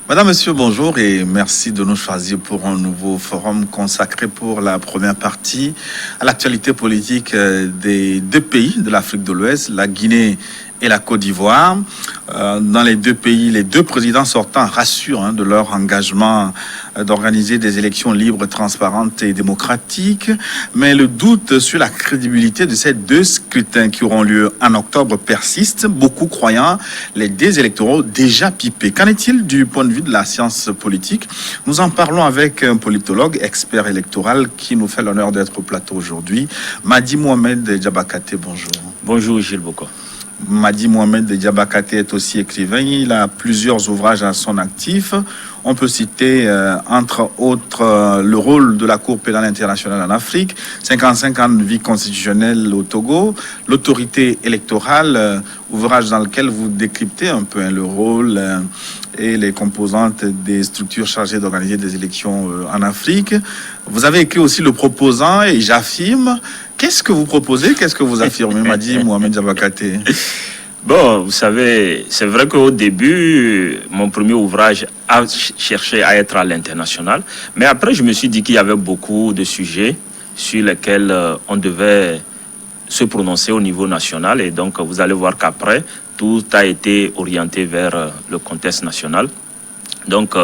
Madame, Monsieur, bonjour et merci de nous choisir pour un nouveau forum consacré pour la première partie à l'actualité politique des deux pays de l'Afrique de l'Ouest, la Guinée et la Côte d'Ivoire. Dans les deux pays, les deux présidents sortants rassurent de leur engagement d'organiser des élections libres, transparentes et démocratiques. Mais le doute sur la crédibilité de ces deux scrutins qui auront lieu en octobre persiste, beaucoup croyant les dés électoraux déjà pipés. Qu'en est-il du point de vue de la science politique? Nous en parlons avec un politologue, expert électoral, qui nous fait l'honneur d'être au plateau aujourd'hui. Madi Mohamed Diabakate, bonjour. Bonjour Gilles Boko. Madi Mohamed Diabakate est aussi écrivain. Il a plusieurs ouvrages à son actif. On peut citer, entre autres, le rôle de la Cour pénale internationale en Afrique, 55 ans de vie constitutionnelle au Togo, l'autorité électorale, ouvrage dans lequel vous décryptez un peu le rôle et les composantes des structures chargées d'organiser des élections en Afrique. Vous avez écrit aussi Le Proposant et J'affirme. Qu'est-ce que vous proposez? Qu'est-ce que vous affirmez, Madi Mohamed Diabakate? Bon, vous savez, c'est vrai qu'au début, mon premier ouvrage a cherché à être à l'international. Mais après, je me suis dit qu'il y avait beaucoup de sujets sur lesquels on devait se prononcer au niveau national. Et donc, vous allez voir qu'après, tout a été orienté vers le contexte national. Donc,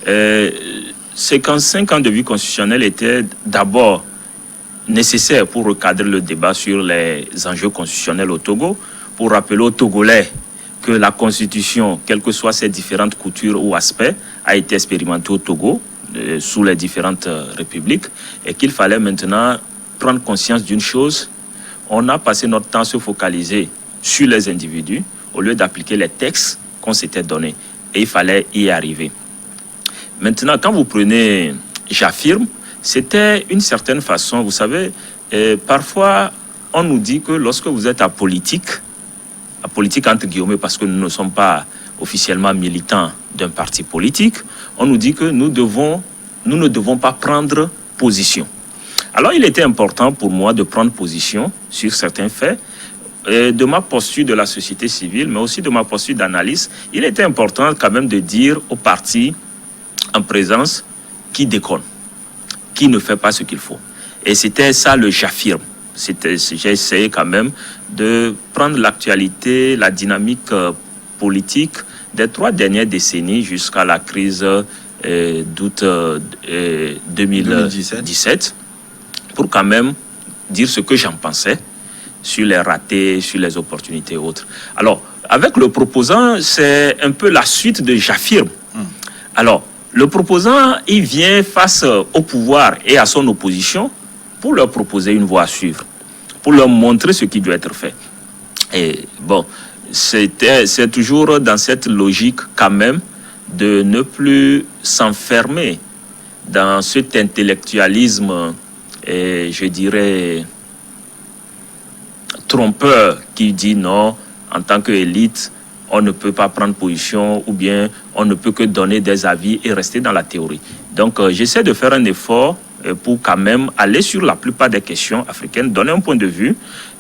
ces 55 ans de vie constitutionnelle étaient d'abord nécessaire pour recadrer le débat sur les enjeux constitutionnels au Togo, pour rappeler aux Togolais que la Constitution, quelles que soient ses différentes coutures ou aspects, a été expérimentée au Togo, sous les différentes républiques, et qu'il fallait maintenant prendre conscience d'une chose. On a passé notre temps à se focaliser sur les individus au lieu d'appliquer les textes qu'on s'était donnés. Et il fallait y arriver. Maintenant, quand vous prenez « J'affirme », c'était une certaine façon, vous savez, parfois on nous dit que lorsque vous êtes à politique entre guillemets, parce que nous ne sommes pas officiellement militants d'un parti politique, on nous dit que nous ne devons pas prendre position. Alors il était important pour moi de prendre position sur certains faits, de ma posture de la société civile, mais aussi de ma posture d'analyse. Il était important quand même de dire aux partis en présence qui déconnent, qui ne fait pas ce qu'il faut. Et c'était ça le j'affirme. J'ai essayé quand même de prendre l'actualité, la dynamique politique des 3 dernières décennies jusqu'à la crise d'août 2017 pour quand même dire ce que j'en pensais sur les ratés, sur les opportunités et autres. Alors, avec le proposant, c'est un peu la suite de j'affirme. Alors, le proposant, il vient face au pouvoir et à son opposition pour leur proposer une voie à suivre, pour leur montrer ce qui doit être fait. Et bon, c'est toujours dans cette logique quand même de ne plus s'enfermer dans cet intellectualisme, je dirais, trompeur qui dit non, en tant qu'élite, on ne peut pas prendre position ou bien on ne peut que donner des avis et rester dans la théorie. Donc, j'essaie de faire un effort pour quand même aller sur la plupart des questions africaines, donner un point de vue,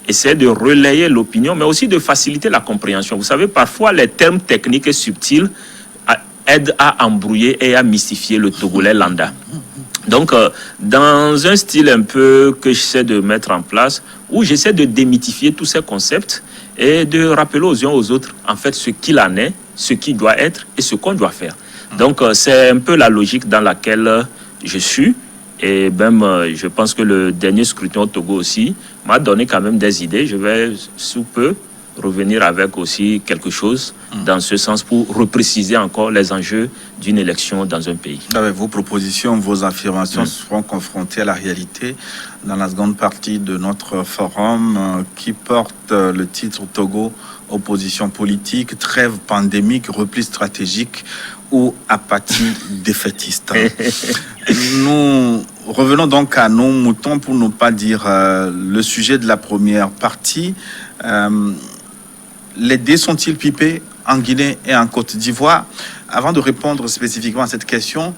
essayer de relayer l'opinion, mais aussi de faciliter la compréhension. Vous savez, parfois, les termes techniques et subtils aident à embrouiller et à mystifier le Togolais lambda. Donc, dans un style un peu que j'essaie de mettre en place, où j'essaie de démythifier tous ces concepts et de rappeler aux uns aux autres, en fait, ce qu'il en est, ce qui doit être et ce qu'on doit faire. Donc, c'est un peu la logique dans laquelle je suis. Et même, je pense que le dernier scrutin au Togo aussi m'a donné quand même des idées. Je vais, sous peu, revenir avec aussi quelque chose dans ce sens pour repréciser encore les enjeux d'une élection dans un pays. Avec vos propositions, vos affirmations seront confrontées à la réalité dans la seconde partie de notre forum qui porte le titre Togo, opposition politique, trêve pandémique, repli stratégique ou apathie défaitiste. Nous revenons donc à nos moutons pour ne pas dire le sujet de la première partie. Les dés sont-ils pipés en Guinée et en Côte d'Ivoire? Avant de répondre spécifiquement à cette question,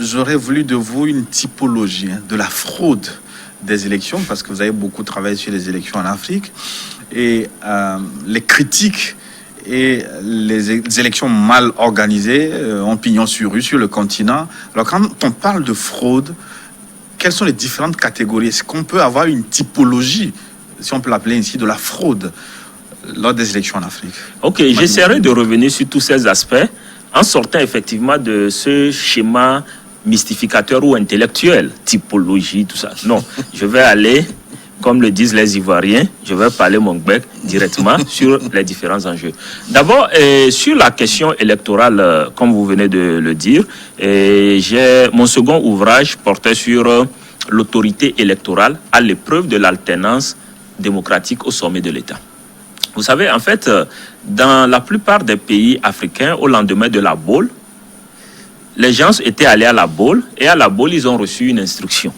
j'aurais voulu de vous une typologie de la fraude des élections, parce que vous avez beaucoup travaillé sur les élections en Afrique, et les critiques et les élections mal organisées ont pignon sur rue sur le continent. Alors quand on parle de fraude, quelles sont les différentes catégories? Est-ce qu'on peut avoir une typologie, si on peut l'appeler ainsi, de la fraude lors des élections en Afrique? Ok, j'essaierai de revenir sur tous ces aspects en sortant effectivement de ce schéma mystificateur ou intellectuel, typologie, tout ça. Non, je vais aller, comme le disent les Ivoiriens, je vais parler mon bec directement sur les différents enjeux. D'abord, sur la question électorale, comme vous venez de le dire, mon second ouvrage portait sur l'autorité électorale à l'épreuve de l'alternance démocratique au sommet de l'État. Vous savez, en fait, dans la plupart des pays africains, au lendemain de la Baule, les gens étaient allés à la Baule et à la Baule, ils ont reçu une instruction.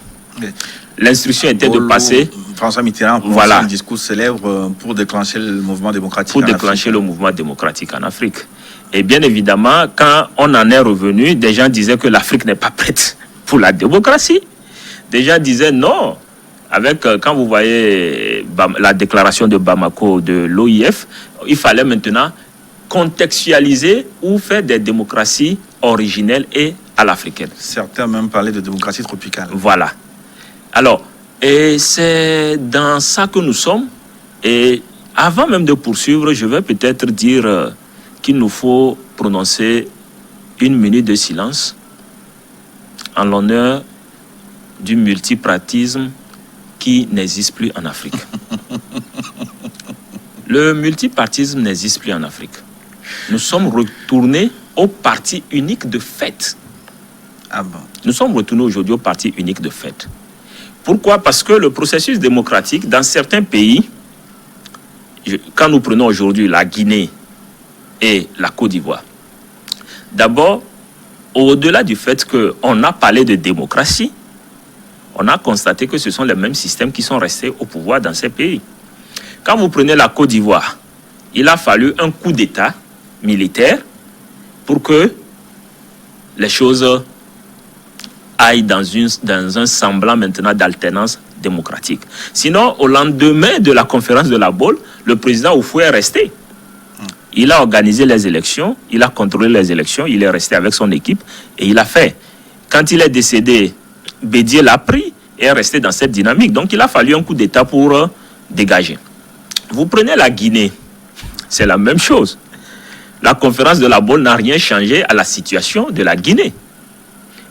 L'instruction était de passer... François Mitterrand a un discours célèbre pour déclencher le mouvement démocratique en Afrique. Pour déclencher le mouvement démocratique en Afrique. Et bien évidemment, quand on en est revenu, des gens disaient que l'Afrique n'est pas prête pour la démocratie. Des gens disaient non. Quand vous voyez la déclaration de Bamako de l'OIF, il fallait maintenant contextualiser ou faire des démocraties originelles et à l'africaine. Certains même parlaient de démocratie tropicale. Voilà. Alors, et c'est dans ça que nous sommes. Et avant même de poursuivre, je vais peut-être dire qu'il nous faut prononcer 1 minute de silence en l'honneur du multipartisme qui n'existe plus en Afrique. Le multipartisme n'existe plus en Afrique. Nous sommes retournés au parti unique de fait. Ah bon. Nous sommes retournés aujourd'hui au parti unique de fait. Pourquoi? Parce que le processus démocratique, dans certains pays, quand nous prenons aujourd'hui la Guinée et la Côte d'Ivoire, d'abord, au-delà du fait qu'on a parlé de démocratie, on a constaté que ce sont les mêmes systèmes qui sont restés au pouvoir dans ces pays. Quand vous prenez la Côte d'Ivoire, il a fallu un coup d'État militaire pour que les choses aillent dans un semblant maintenant d'alternance démocratique. Sinon, au lendemain de la conférence de la Baule, le président Oufoué est resté. Il a organisé les élections, il a contrôlé les élections, il est resté avec son équipe et il a fait. Quand il est décédé, Bédié l'a pris et est resté dans cette dynamique. Donc, il a fallu un coup d'État pour dégager. Vous prenez la Guinée, c'est la même chose. La conférence de la Baule n'a rien changé à la situation de la Guinée.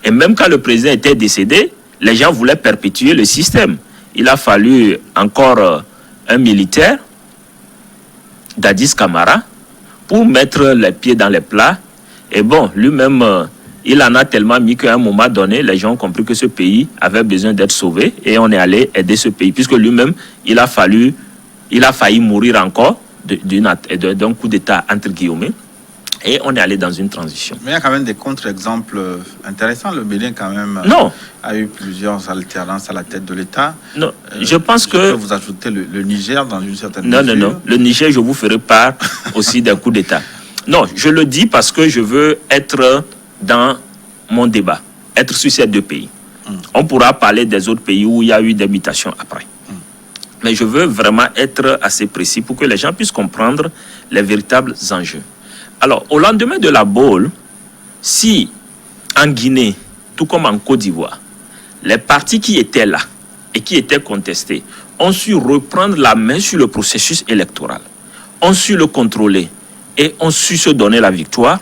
Et même quand le président était décédé, les gens voulaient perpétuer le système. Il a fallu encore un militaire, Dadis Camara, pour mettre les pieds dans les plats. Et bon, lui-même, il en a tellement mis qu'à un moment donné, les gens ont compris que ce pays avait besoin d'être sauvé et on est allé aider ce pays. Puisque lui-même, il a failli mourir encore d'un coup d'État entre guillemets. Et on est allé dans une transition. Mais il y a quand même des contre-exemples intéressants. Le Bénin, quand même, a eu plusieurs alternances à la tête de l'État. Non, je pense que... Je peux vous ajouter le Niger dans une certaine mesure. Non. Le Niger, je vous ferai part aussi d'un coup d'État. Non, je le dis parce que je veux être dans mon débat, être sur ces deux pays. On pourra parler des autres pays où il y a eu des mutations après. Mais je veux vraiment être assez précis pour que les gens puissent comprendre les véritables enjeux. Alors, au lendemain de la Baule, si en Guinée, tout comme en Côte d'Ivoire, les partis qui étaient là et qui étaient contestés ont su reprendre la main sur le processus électoral, ont su le contrôler et ont su se donner la victoire,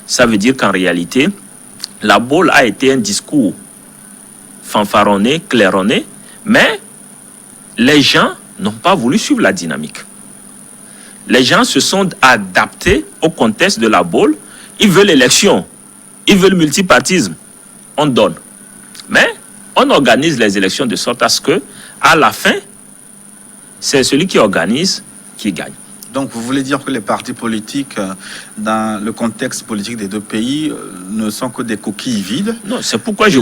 ça veut dire qu'en réalité, la Baule a été un discours fanfaronné, claironné, mais les gens n'ont pas voulu suivre la dynamique. Les gens se sont adaptés au contexte de la Baule. Ils veulent l'élection. Ils veulent le multipartisme. On donne. Mais on organise les élections de sorte à ce que, à la fin, c'est celui qui organise qui gagne. Donc, vous voulez dire que les partis politiques, dans le contexte politique des deux pays, ne sont que des coquilles vides? Non, c'est pourquoi je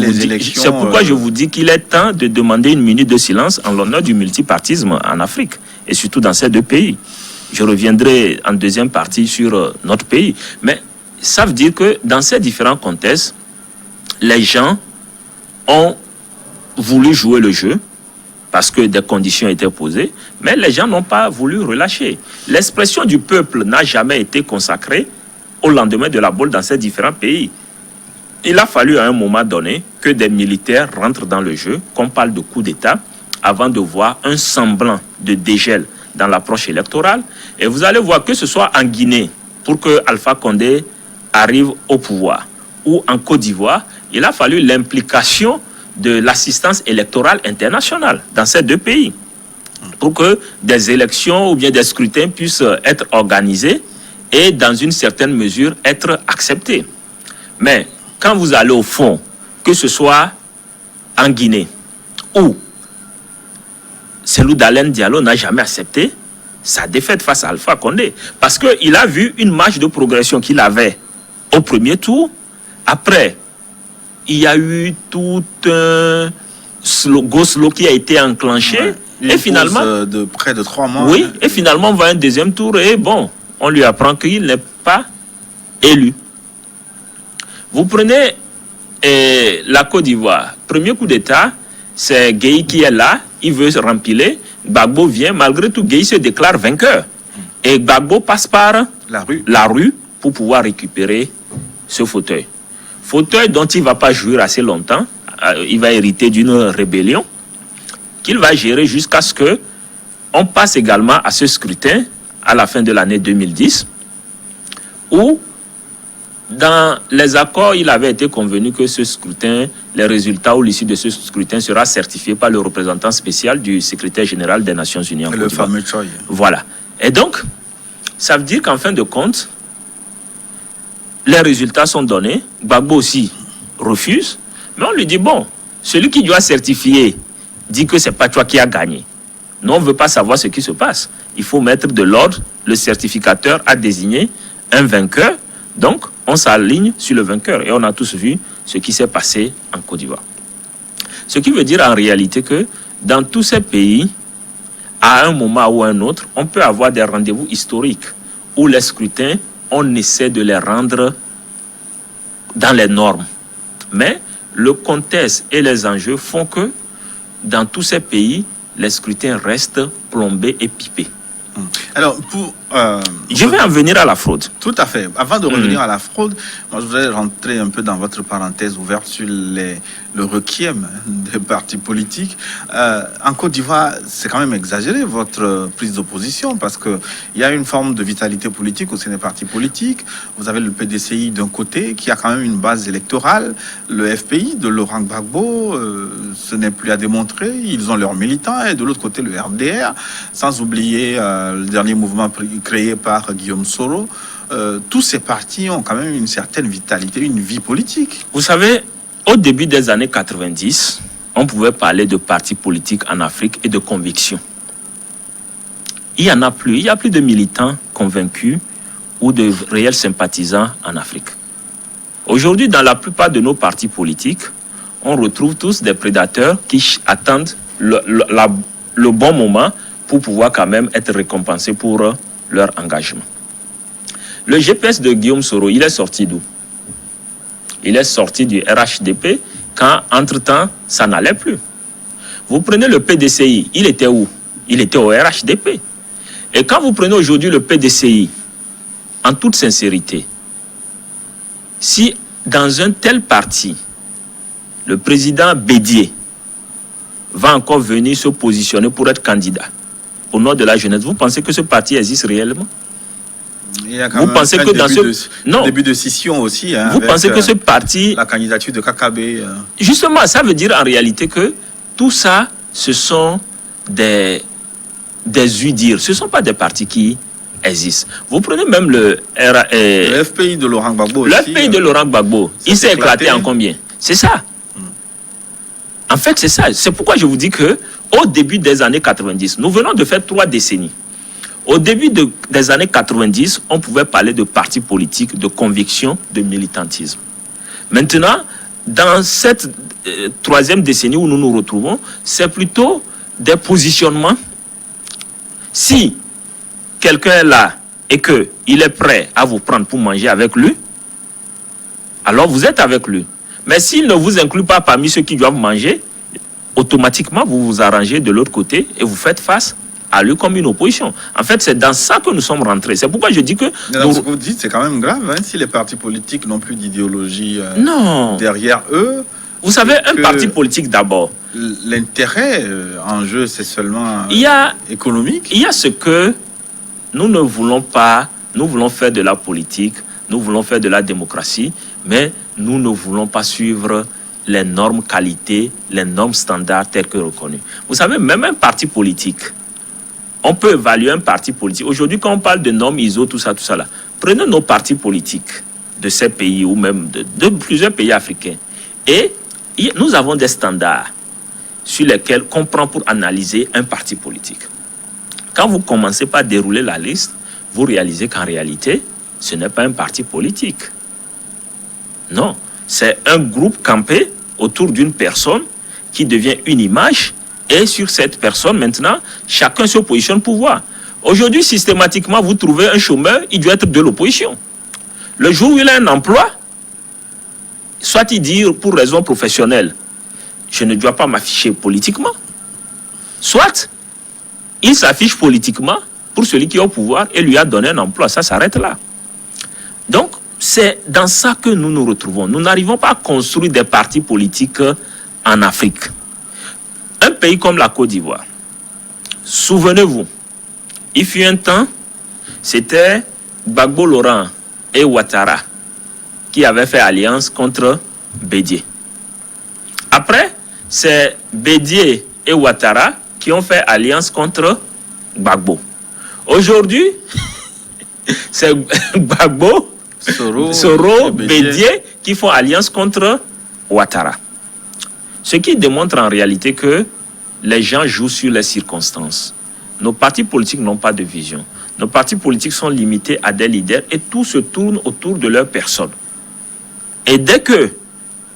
vous dis qu'il est temps de demander 1 minute de silence en l'honneur du multipartisme en Afrique, et surtout dans ces deux pays. Je reviendrai en deuxième partie sur notre pays. Mais ça veut dire que dans ces différents contextes, les gens ont voulu jouer le jeu parce que des conditions étaient posées, mais les gens n'ont pas voulu relâcher. L'expression du peuple n'a jamais été consacrée au lendemain de la bolle dans ces différents pays. Il a fallu à un moment donné que des militaires rentrent dans le jeu, qu'on parle de coup d'État, avant de voir un semblant de dégel dans l'approche électorale. Et vous allez voir que ce soit en Guinée, pour que Alpha Condé arrive au pouvoir, ou en Côte d'Ivoire, il a fallu l'implication de l'assistance électorale internationale dans ces deux pays, pour que des élections ou bien des scrutins puissent être organisés et dans une certaine mesure être acceptés. Mais quand vous allez au fond, que ce soit en Guinée, où Cellou Dalein Diallo n'a jamais accepté sa défaite face à Alpha Condé, parce qu'il a vu une marge de progression qu'il avait au premier tour. Après, il y a eu tout un go-slow qui a été enclenché. Ouais. Et finalement, de près de 3 mois. oui, et finalement, on va à un deuxième tour et bon, on lui apprend qu'il n'est pas élu. Vous prenez la Côte d'Ivoire. Premier coup d'État, c'est Gueye qui est là, il veut se rempiler. Gbagbo vient, malgré tout, Gueye se déclare vainqueur. Et Gbagbo passe par la rue pour pouvoir récupérer ce fauteuil. Fauteuil dont il ne va pas jouir assez longtemps. Il va hériter d'une rébellion qu'il va gérer jusqu'à ce qu'on passe également à ce scrutin à la fin de l'année 2010 où dans les accords, il avait été convenu que ce scrutin, les résultats ou l'issue de ce scrutin sera certifié par le représentant spécial du secrétaire général des Nations Unies en Côte d'Ivoire. Le fameux Choi. Voilà. Et donc, ça veut dire qu'en fin de compte, les résultats sont donnés. Gbagbo aussi refuse. Mais on lui dit, bon, celui qui doit certifier dit que ce n'est pas toi qui as gagné. Nous, on ne veut pas savoir ce qui se passe. Il faut mettre de l'ordre. Le certificateur a désigné un vainqueur. Donc, on s'aligne sur le vainqueur. Et on a tous vu ce qui s'est passé en Côte d'Ivoire. Ce qui veut dire en réalité que dans tous ces pays, à un moment ou à un autre, on peut avoir des rendez-vous historiques où les scrutins, on essaie de les rendre dans les normes. Mais le contexte et les enjeux font que dans tous ces pays, les scrutins restent plombés et pipés. Alors, je vais en venir à la fraude. Tout à fait. Avant de revenir à la fraude, moi, je voudrais rentrer un peu dans votre parenthèse ouverte sur le requiem des partis politiques. En Côte d'Ivoire, c'est quand même exagéré, votre prise d'opposition, parce qu'il y a une forme de vitalité politique au sein des partis politiques. Vous avez le PDCI d'un côté, qui a quand même une base électorale. Le FPI de Laurent Gbagbo, ce n'est plus à démontrer. Ils ont leurs militants. Et de l'autre côté, le RDR, sans oublier le dernier mouvement créé par Guillaume Soro. Tous ces partis ont quand même une certaine vitalité, une vie politique. Vous savez, au début des années 90, on pouvait parler de partis politiques en Afrique et de conviction. Il n'y en a plus. Il n'y a plus de militants convaincus ou de réels sympathisants en Afrique. Aujourd'hui, dans la plupart de nos partis politiques, on retrouve tous des prédateurs qui attendent le bon moment pour pouvoir quand même être récompensés pour leur engagement. Le GPS de Guillaume Soro, il est sorti d'où? Il est sorti du RHDP quand, entre-temps, ça n'allait plus. Vous prenez le PDCI, il était où? Il était au RHDP. Et quand vous prenez aujourd'hui le PDCI, en toute sincérité, si dans un tel parti, le président Bédier va encore venir se positionner pour être candidat au nom de la jeunesse, vous pensez que ce parti existe réellement? Il y a quand vous pensez que dans ce début de scission aussi, hein, vous pensez que ce parti, la candidature de Kakabe, justement, ça veut dire en réalité que tout ça, ce sont des udirs. Ce ne sont pas des partis qui existent. Vous prenez même le FPI de Laurent Gbagbo. Le FPI de Laurent Gbagbo, il s'est éclaté en combien? C'est ça. En fait, c'est ça. C'est pourquoi je vous dis que au début des années 90, nous venons de faire 3 décennies. Au début des années 90, on pouvait parler de partis politiques, de conviction, de militantisme. Maintenant, dans cette 3e décennie où nous nous retrouvons, c'est plutôt des positionnements. Si quelqu'un est là et qu'il est prêt à vous prendre pour manger avec lui, alors vous êtes avec lui. Mais s'il ne vous inclut pas parmi ceux qui doivent manger, automatiquement, vous vous arrangez de l'autre côté et vous faites face à lui comme une opposition. En fait, c'est dans ça que nous sommes rentrés. C'est pourquoi je dis que... Donc, ce que vous dites, c'est quand même grave, hein, si les partis politiques n'ont plus d'idéologie non. derrière eux. Vous savez, un parti politique d'abord. L'intérêt en jeu, c'est seulement économique. Il y a ce que nous ne voulons pas. Nous voulons faire de la politique, nous voulons faire de la démocratie, mais nous ne voulons pas suivre les normes qualité, les normes standards telles que reconnues. Vous savez, même un parti politique, on peut évaluer un parti politique. Aujourd'hui, quand on parle de normes ISO, tout ça là, prenez nos partis politiques de ces pays ou même de plusieurs pays africains. Et nous avons des standards sur lesquels on prend pour analyser un parti politique. Quand vous commencez par dérouler la liste, vous réalisez qu'en réalité, ce n'est pas un parti politique. Non, c'est un groupe campé autour d'une personne qui devient une image. Et sur cette personne, maintenant, chacun se positionne pour voir. Aujourd'hui, systématiquement, vous trouvez un chômeur, il doit être de l'opposition. Le jour où il a un emploi, soit il dit pour raison professionnelle, je ne dois pas m'afficher politiquement. Soit il s'affiche politiquement pour celui qui est au pouvoir et lui a donné un emploi. Ça s'arrête là. Donc, c'est dans ça que nous nous retrouvons. Nous n'arrivons pas à construire des partis politiques en Afrique. Un pays comme la Côte d'Ivoire, souvenez-vous, il fut un temps, c'était Gbagbo Laurent et Ouattara qui avaient fait alliance contre Bédié. Après, c'est Bédié et Ouattara qui ont fait alliance contre Gbagbo. Aujourd'hui, c'est Gbagbo, Soro, Bédié qui font alliance contre Ouattara. Ce qui démontre en réalité que les gens jouent sur les circonstances. Nos partis politiques n'ont pas de vision. Nos partis politiques sont limités à des leaders et tout se tourne autour de leur personne. Et dès que,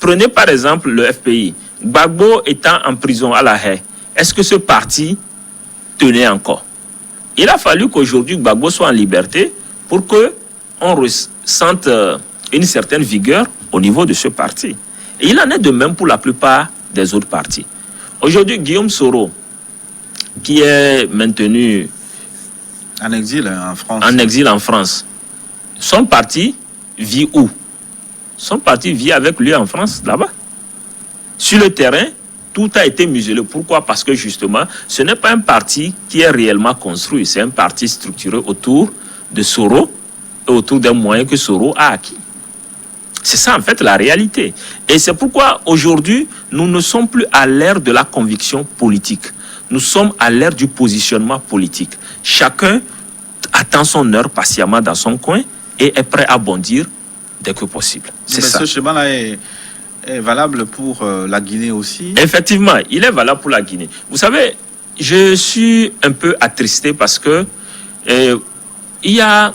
prenez par exemple le FPI, Gbagbo étant en prison à La Haye, est-ce que ce parti tenait encore? Il a fallu qu'aujourd'hui Gbagbo soit en liberté pour qu'on ressente une certaine vigueur au niveau de ce parti. Et il en est de même pour la plupart des autres partis. Aujourd'hui, Guillaume Soro, qui est maintenu en exil en France. En exil en France. Son parti vit où? Son parti vit avec lui en France, là-bas. Sur le terrain, tout a été muselé. Pourquoi? Parce que justement, ce n'est pas un parti qui est réellement construit. C'est un parti structuré autour de Soro et autour d'un moyen que Soro a acquis. C'est ça en fait la réalité. Et c'est pourquoi aujourd'hui, nous ne sommes plus à l'ère de la conviction politique. Nous sommes à l'ère du positionnement politique. Chacun attend son heure patiemment dans son coin et est prêt à bondir dès que possible. C'est ça. Ce schéma-là est valable pour la Guinée aussi? Effectivement, il est valable pour la Guinée. Vous savez, je suis un peu attristé parce que il y a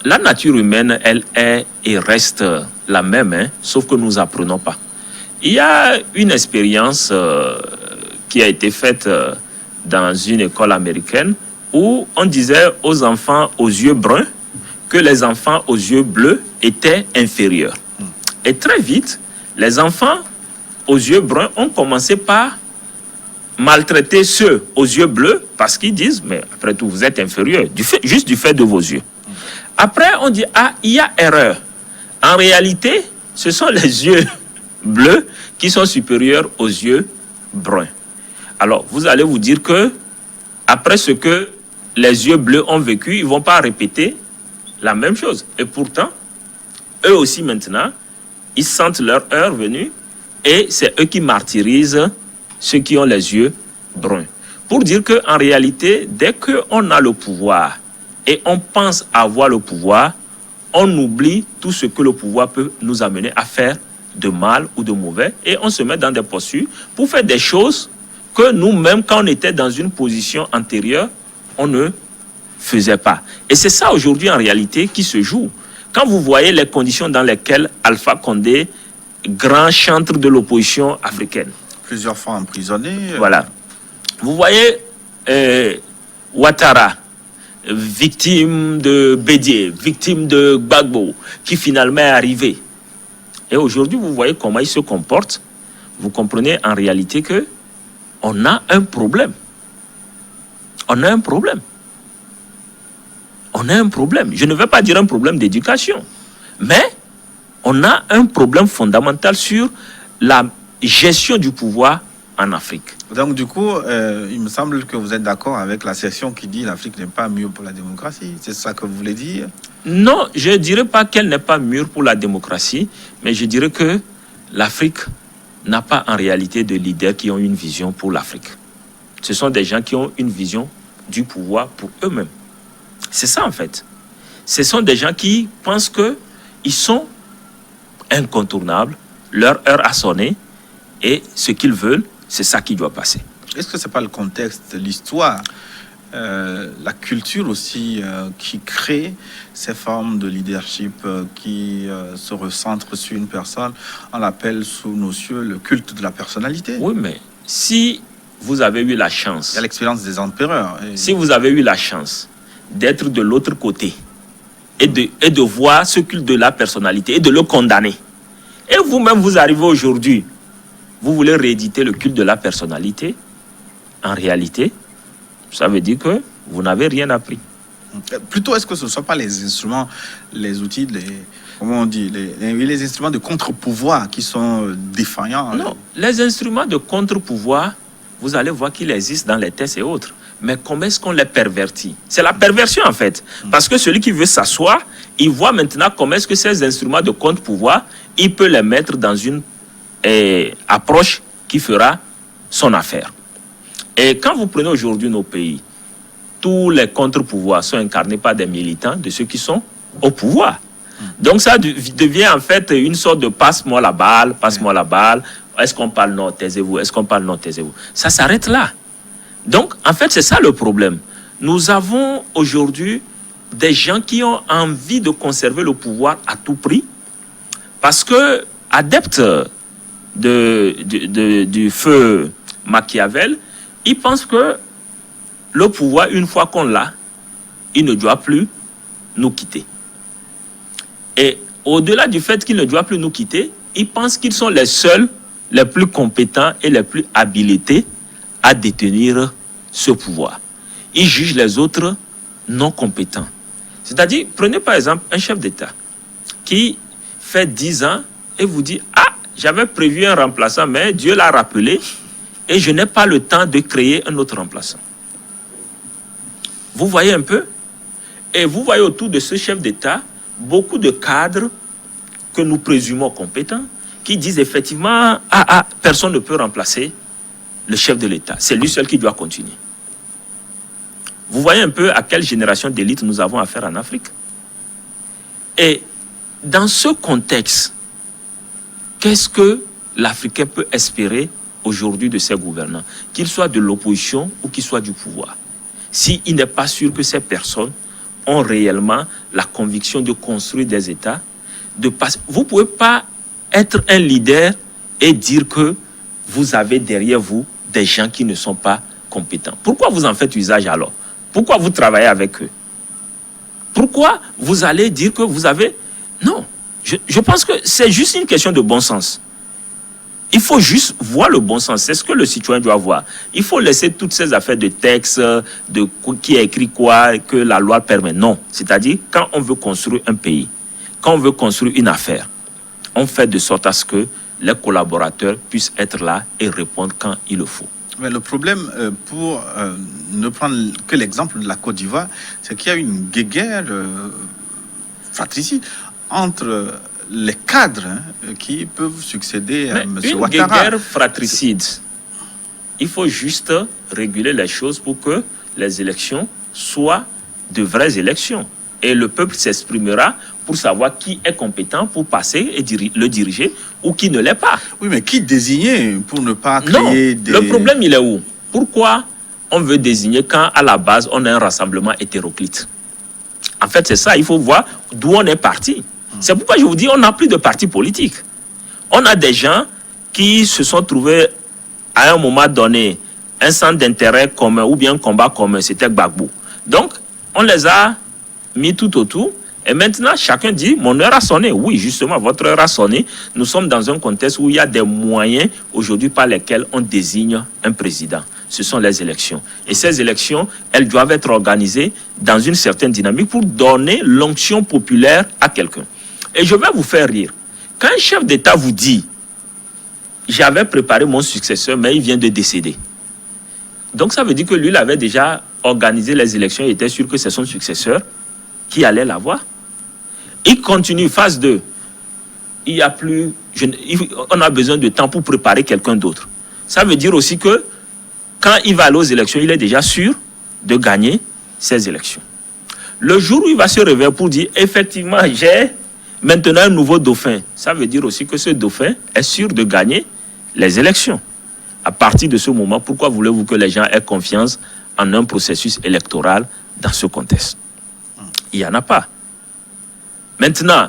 la nature humaine, elle est et reste la même, hein, sauf que nous apprenons pas. Il y a une expérience qui a été faite dans une école américaine où on disait aux enfants aux yeux bruns que les enfants aux yeux bleus étaient inférieurs. Et très vite, les enfants aux yeux bruns ont commencé par maltraiter ceux aux yeux bleus parce qu'ils disent, mais après tout, vous êtes inférieurs, juste du fait de vos yeux. Après, on dit, ah, il y a erreur. En réalité, ce sont les yeux bleus qui sont supérieurs aux yeux bruns. Alors, vous allez vous dire que, après ce que les yeux bleus ont vécu, ils ne vont pas répéter la même chose. Et pourtant, eux aussi maintenant, ils sentent leur heure venue et c'est eux qui martyrisent ceux qui ont les yeux bruns. Pour dire qu'en réalité, dès qu'on a le pouvoir et on pense avoir le pouvoir, on oublie tout ce que le pouvoir peut nous amener à faire de mal ou de mauvais et on se met dans des postures pour faire des choses que nous-mêmes, quand on était dans une position antérieure, on ne faisait pas. Et c'est ça aujourd'hui en réalité qui se joue. Quand vous voyez les conditions dans lesquelles Alpha Condé, grand chantre de l'opposition africaine, plusieurs fois emprisonné. Voilà. Vous voyez Ouattara, victime de Bédié, victime de Gbagbo, qui finalement est arrivé. Et aujourd'hui, vous voyez comment il se comporte. Vous comprenez en réalité que on a un problème. On a un problème. On a un problème. Je ne vais pas dire un problème d'éducation, mais on a un problème fondamental sur la gestion du pouvoir en Afrique. Donc, du coup, il me semble que vous êtes d'accord avec la section qui dit l'Afrique n'est pas mûre pour la démocratie. C'est ça que vous voulez dire? Non, je ne dirais pas qu'elle n'est pas mûre pour la démocratie, mais je dirais que l'Afrique n'a pas en réalité de leaders qui ont une vision pour l'Afrique. Ce sont des gens qui ont une vision du pouvoir pour eux-mêmes. C'est ça en fait. Ce sont des gens qui pensent qu'ils sont incontournables, leur heure a sonné et ce qu'ils veulent, c'est ça qui doit passer. Est-ce que ce n'est pas le contexte, l'histoire, la culture aussi qui crée ces formes de leadership qui se recentrent sur une personne? On l'appelle sous nos cieux le culte de la personnalité. Oui, mais si vous avez eu la chance... Il y a l'expérience des empereurs. Si vous avez eu la chance d'être de l'autre côté et de voir ce culte de la personnalité et de le condamner, et vous-même vous arrivez aujourd'hui, vous voulez rééditer le culte de la personnalité, en réalité, ça veut dire que vous n'avez rien appris. Plutôt, est-ce que ce ne sont pas les instruments, les outils, comment on dit, les instruments de contre-pouvoir qui sont défaillants? Non, les instruments de contre-pouvoir, vous allez voir qu'ils existent dans les textes et autres. Mais comment est-ce qu'on les pervertit? C'est la perversion en fait. Parce que celui qui veut s'asseoir, il voit maintenant comment est-ce que ces instruments de contre-pouvoir, il peut les mettre dans une approche qui fera son affaire. Et quand vous prenez aujourd'hui nos pays, tous les contre-pouvoirs sont incarnés par des militants de ceux qui sont au pouvoir. Donc ça devient en fait une sorte de passe-moi la balle, passe-moi la balle. Est-ce qu'on parle non, taisez-vous? Est-ce qu'on parle non, taisez-vous? Ça s'arrête là. Donc en fait c'est ça le problème. Nous avons aujourd'hui des gens qui ont envie de conserver le pouvoir à tout prix parce que adeptes du feu Machiavel, ils pensent que le pouvoir, une fois qu'on l'a, il ne doit plus nous quitter. Et au-delà du fait qu'il ne doit plus nous quitter, ils pensent qu'ils sont les seuls, les plus compétents et les plus habilités à détenir ce pouvoir. Ils jugent les autres non compétents. C'est-à-dire, prenez par exemple un chef d'État qui fait 10 ans et vous dit « Ah, j'avais prévu un remplaçant, mais Dieu l'a rappelé et je n'ai pas le temps de créer un autre remplaçant. » Vous voyez un peu? Et vous voyez autour de ce chef d'État beaucoup de cadres que nous présumons compétents qui disent effectivement « Ah, personne ne peut remplacer le chef de l'État. C'est lui seul qui doit continuer. » Vous voyez un peu à quelle génération d'élite nous avons affaire en Afrique. Et dans ce contexte, qu'est-ce que l'Africain peut espérer aujourd'hui de ses gouvernants, qu'ils soient de l'opposition ou qu'ils soient du pouvoir, s'il n'est pas sûr que ces personnes ont réellement la conviction de construire des États, de passer. Vous ne pouvez pas être un leader et dire que vous avez derrière vous des gens qui ne sont pas compétents. Pourquoi vous en faites usage alors? Pourquoi vous travaillez avec eux? Pourquoi vous allez dire que vous avez... Non, je pense que c'est juste une question de bon sens. Il faut juste voir le bon sens. C'est ce que le citoyen doit voir. Il faut laisser toutes ces affaires de texte, de qui a écrit quoi, que la loi permet. Non. C'est-à-dire, quand on veut construire un pays, quand on veut construire une affaire, on fait de sorte à ce que les collaborateurs puissent être là et répondre quand il le faut. Mais le problème, pour ne prendre que l'exemple de la Côte d'Ivoire, c'est qu'il y a une guéguerre fratricide entre les cadres qui peuvent succéder à M. Ouattara. Une guerre fratricide, il faut juste réguler les choses pour que les élections soient de vraies élections. Et le peuple s'exprimera pour savoir qui est compétent pour passer et le diriger ou qui ne l'est pas. Oui, mais qui désigner pour ne pas créer des... Le problème, il est où? Pourquoi on veut désigner quand, à la base, on a un rassemblement hétéroclite? En fait, c'est ça. Il faut voir d'où on est parti. C'est pourquoi je vous dis, on n'a plus de parti politique. On a des gens qui se sont trouvés, à un moment donné, un centre d'intérêt commun ou bien un combat commun. C'était Gbagbo. Donc, on les a mis tout autour Et maintenant, chacun dit, mon heure a sonné. Oui, justement, votre heure a sonné. Nous sommes dans un contexte où il y a des moyens aujourd'hui par lesquels on désigne un président. Ce sont les élections. Et ces élections, elles doivent être organisées dans une certaine dynamique pour donner l'onction populaire à quelqu'un. Et je vais vous faire rire. Quand un chef d'État vous dit, j'avais préparé mon successeur, mais il vient de décéder. Donc ça veut dire que lui, il avait déjà organisé les élections et était sûr que c'est son successeur qui allait l'avoir. Il continue, phase 2. Il y a plus, on a besoin de temps pour préparer quelqu'un d'autre. Ça veut dire aussi que quand il va aller aux élections, il est déjà sûr de gagner ces élections. Le jour où il va se réveiller pour dire, effectivement, j'ai maintenant un nouveau dauphin, ça veut dire aussi que ce dauphin est sûr de gagner les élections. À partir de ce moment, pourquoi voulez-vous que les gens aient confiance en un processus électoral dans ce contexte? Il n'y en a pas. Maintenant,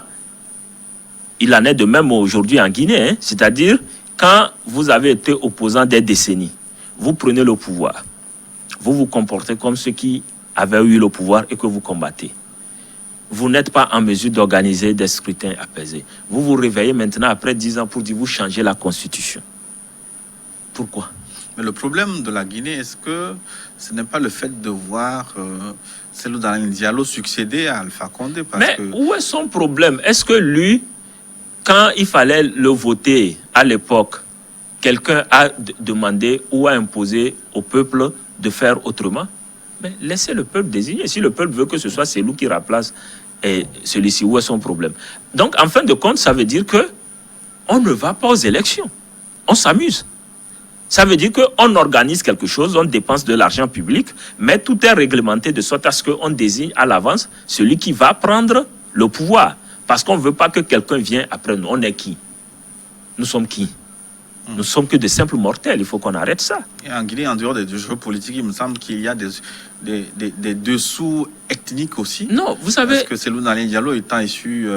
il en est de même aujourd'hui en Guinée, c'est-à-dire quand vous avez été opposant des décennies, vous prenez le pouvoir, vous vous comportez comme ceux qui avaient eu le pouvoir et que vous combattez. Vous n'êtes pas en mesure d'organiser des scrutins apaisés. Vous vous réveillez maintenant après 10 ans pour dire vous changez la constitution. Pourquoi? Mais le problème de la Guinée, est-ce que ce n'est pas le fait de voir Cellou Dalein Diallo succéder à Alpha Condé? Mais où est son problème? Est-ce que lui, quand il fallait le voter à l'époque, quelqu'un a demandé ou a imposé au peuple de faire autrement? Mais laissez le peuple désigner. Si le peuple veut que ce soit Cellou qui remplace celui-ci, où est son problème? Donc, en fin de compte, ça veut dire que on ne va pas aux élections. On s'amuse. Ça veut dire qu'on organise quelque chose, on dépense de l'argent public, mais tout est réglementé de sorte à ce qu'on désigne à l'avance celui qui va prendre le pouvoir. Parce qu'on ne veut pas que quelqu'un vienne après nous. On est qui? Nous sommes qui? Nous sommes que de simples mortels. Il faut qu'on arrête ça. Et en Guinée, en dehors des jeux politiques, il me semble qu'il y a des dessous ethniques aussi. Non, vous savez... Parce que Cellou Dalein Diallo étant issu...